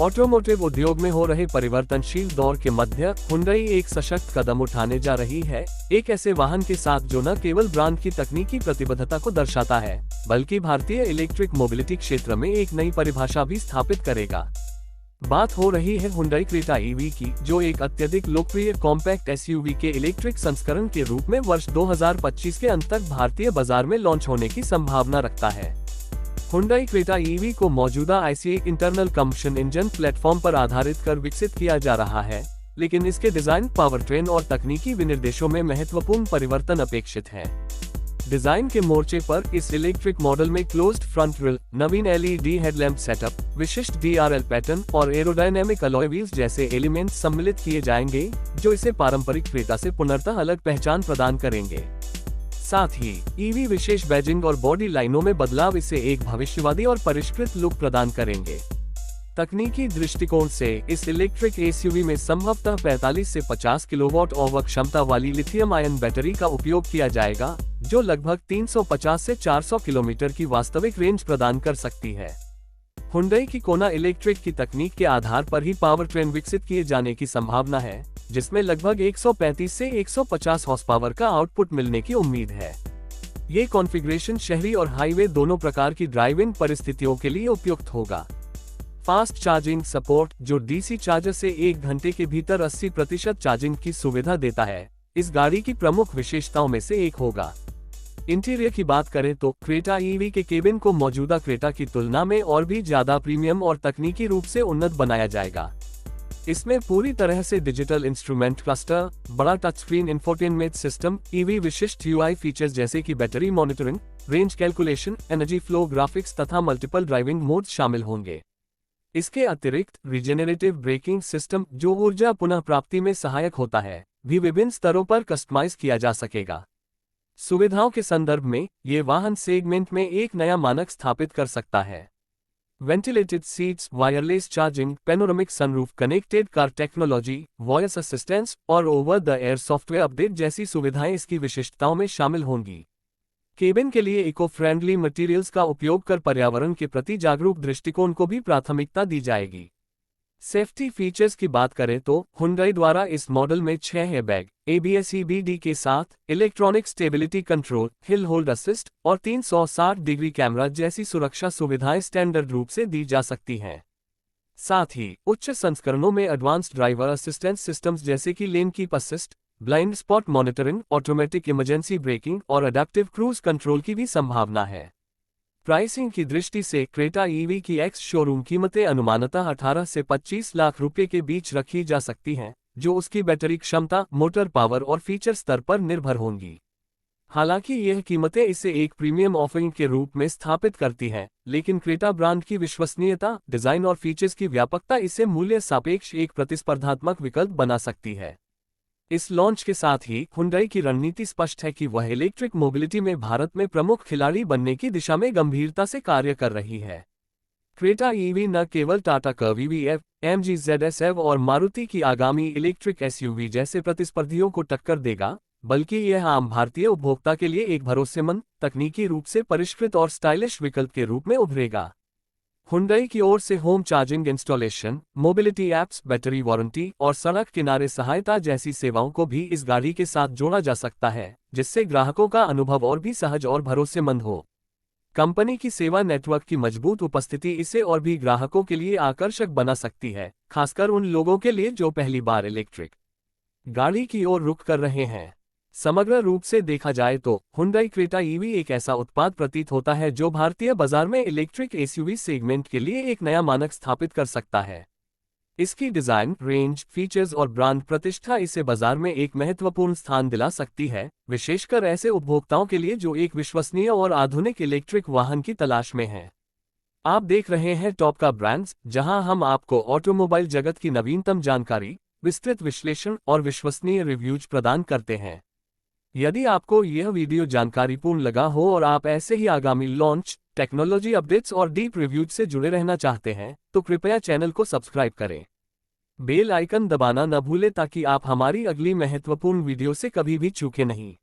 Automotive उद्योग में हो रहे परिवर्तनशील दौर के मध्य हुंडई एक सशक्त कदम उठाने जा रही है, एक ऐसे वाहन के साथ जो न केवल ब्रांड की तकनीकी प्रतिबद्धता को दर्शाता है, बल्कि भारतीय इलेक्ट्रिक मोबिलिटी क्षेत्र में एक नई परिभाषा भी स्थापित करेगा। बात हो रही है हुंडई क्रेटा ईवी की, जो एक अत्यधिक लोकप्रिय कॉम्पैक्ट एसयूवी के इलेक्ट्रिक संस्करण के रूप में वर्ष 2025 के अंत तक भारतीय बाजार में लॉन्च होने की संभावना रखता है। हुंडई क्रेटा ईवी को मौजूदा IC internal combustion engine platform पर आधारित कर विकसित किया जा रहा है, लेकिन इसके डिजाइन, पावरट्रेन और तकनीकी विनिर्देशों में महत्वपूर्ण परिवर्तन अपेक्षित है। डिजाइन के मोर्चे पर इस इलेक्ट्रिक मॉडल में क्लोज्ड फ्रंट ग्रिल, नवीन एलईडी हेडलैम्प सेटअप, विशिष्ट डीआरएल पैटर्न और एरोडायनेमिक अलॉय व्हील्स जैसे एलिमेंट्स सम्मिलित किए जाएंगे, जो इसे पारंपरिक क्रेटा से पूर्णतः अलग पहचान प्रदान करेंगे। साथ ही ईवी विशेष बैजिंग और बॉडी लाइनों में बदलाव इसे एक भविष्यवादी और परिष्कृत लुक प्रदान करेंगे। तकनीकी दृष्टिकोण से इस इलेक्ट्रिक एसयूवी में संभवतः 45 से 50 किलोवाट ऑवर क्षमता वाली लिथियम आयन बैटरी का उपयोग किया जाएगा, जो लगभग 350 से 400 किलोमीटर की वास्तविक रेंज प्रदान कर सकती है। हुंडई की कोना इलेक्ट्रिक की तकनीक के आधार पर ही पावर ट्रेन विकसित किए जाने की संभावना है, जिसमें लगभग 135 से 150 हॉर्स पावर का आउटपुट मिलने की उम्मीद है। ये कॉन्फ़िगरेशन शहरी और हाईवे दोनों प्रकार की ड्राइविंग परिस्थितियों के लिए उपयुक्त होगा। फास्ट चार्जिंग सपोर्ट, जो डीसी चार्जर से 1 घंटे के भीतर 80% चार्जिंग की सुविधा देता है, इस गाड़ी की प्रमुख विशेषताओं में से एक होगा। इंटीरियर की बात करें तो क्रेटा ईवी के केबिन को मौजूदा क्रेटा की तुलना में और भी ज्यादा प्रीमियम और तकनीकी रूप से उन्नत बनाया जाएगा। इसमें पूरी तरह से डिजिटल इंस्ट्रूमेंट क्लस्टर, बड़ा touch screen infotainment system, EV विशिष्ट यूआई फीचर्स जैसे कि battery monitoring, range calculation, energy flow graphics तथा मल्टीपल ड्राइविंग मोड शामिल होंगे। इसके अतिरिक्त रिजेनरेटिव ब्रेकिंग सिस्टम, जो ऊर्जा पुनः प्राप्ति में सहायक होता है, भी विभिन्न स्तरों पर कस्टमाइज किया जा सकेगा। सुविधाओं के संदर्भ में ये वाहन सेगमेंट में एक नया मानक स्थापित कर सकता है। Ventilated seats, wireless charging, panoramic sunroof, connected car technology, voice assistance और over the air software update जैसी सुविधाएं इसकी विशिष्टताओं में शामिल होंगी। केबिन के लिए इको फ्रेंडली मटेरियल्स का उपयोग कर पर्यावरण के प्रति जागरूक दृष्टिकोण को भी प्राथमिकता दी जाएगी। सेफ्टी फीचर्स की बात करें तो हुंडई द्वारा इस मॉडल में 6 एयरबैग, ABS EBD के साथ electronic stability control, hill hold assist और 360 डिग्री कैमरा जैसी सुरक्षा सुविधाएं स्टैंडर्ड रूप से दी जा सकती हैं। साथ ही उच्च संस्करणों में एडवांस्ड ड्राइवर असिस्टेंस सिस्टम्स जैसे कि lane keep assist, blind spot monitoring, automatic emergency breaking और अडेप्टिव क्रूज कंट्रोल की भी संभावना है। प्राइसिंग की दृष्टि से क्रेटा ईवी की एक्स शोरूम कीमतें अनुमानतः 18 से 25 लाख रुपए के बीच रखी जा सकती हैं, जो उसकी बैटरी क्षमता, मोटर पावर और फीचर स्तर पर निर्भर होंगी। हालांकि यह कीमतें इसे एक प्रीमियम ऑफरिंग के रूप में स्थापित करती हैं, लेकिन क्रेटा ब्रांड की विश्वसनीयता, डिजाइन और फीचर्स की व्यापकता इसे मूल्य सापेक्ष एक प्रतिस्पर्धात्मक विकल्प बना सकती है। इस लॉन्च के साथ ही हुंडई की रणनीति स्पष्ट है कि वह इलेक्ट्रिक मोबिलिटी में भारत में प्रमुख खिलाड़ी बनने की दिशा में गंभीरता से कार्य कर रही है। क्रेटा ईवी न केवल Tata curve EV, MG ZS-EV और मारुति की आगामी इलेक्ट्रिक एसयूवी जैसे प्रतिस्पर्धियों को टक्कर देगा, बल्कि यह आम भारतीय उपभोक्ता के लिए एक भरोसेमंद, तकनीकी रूप से परिष्कृत और स्टाइलिश विकल्प के रूप में उभरेगा। हुंडई की ओर से home charging installation, mobility apps, battery warranty और सड़क किनारे सहायता जैसी सेवाओं को भी इस गाड़ी के साथ जोड़ा जा सकता है, जिससे ग्राहकों का अनुभव और भी सहज और भरोसेमंद हो। कंपनी की सेवा नेटवर्क की मजबूत उपस्थिति इसे और भी ग्राहकों के लिए आकर्षक बना सकती है, खासकर उन लोगों के लिए जो पहली बार इलेक्ट्रिक गाड़ी की ओर रुख कर रहे हैं। समग्र रूप से देखा जाए तो हुंडई क्रेटा ईवी एक ऐसा उत्पाद प्रतीत होता है जो भारतीय बाजार में इलेक्ट्रिक एसयूवी सेगमेंट के लिए एक नया मानक स्थापित कर सकता है। इसकी डिजाइन, रेंज, फीचर्स और ब्रांड प्रतिष्ठा इसे बाजार में एक महत्वपूर्ण स्थान दिला सकती है, विशेषकर ऐसे उपभोक्ताओं के लिए जो एक विश्वसनीय और आधुनिक इलेक्ट्रिक वाहन की तलाश में हैं। आप देख रहे हैं टॉप का ब्रांड्स, जहां हम आपको ऑटोमोबाइल जगत की नवीनतम जानकारी, विस्तृत विश्लेषण और विश्वसनीय रिव्यूज प्रदान करते हैं। यदि आपको यह वीडियो जानकारीपूर्ण लगा हो और आप ऐसे ही आगामी लॉन्च, टेक्नोलॉजी अपडेट्स और डीप रिव्यूज से जुड़े रहना चाहते हैं, तो कृपया चैनल को सब्सक्राइब करें। बेल आइकन दबाना न भूलें ताकि आप हमारी अगली महत्वपूर्ण वीडियो से कभी भी चूकें नहीं।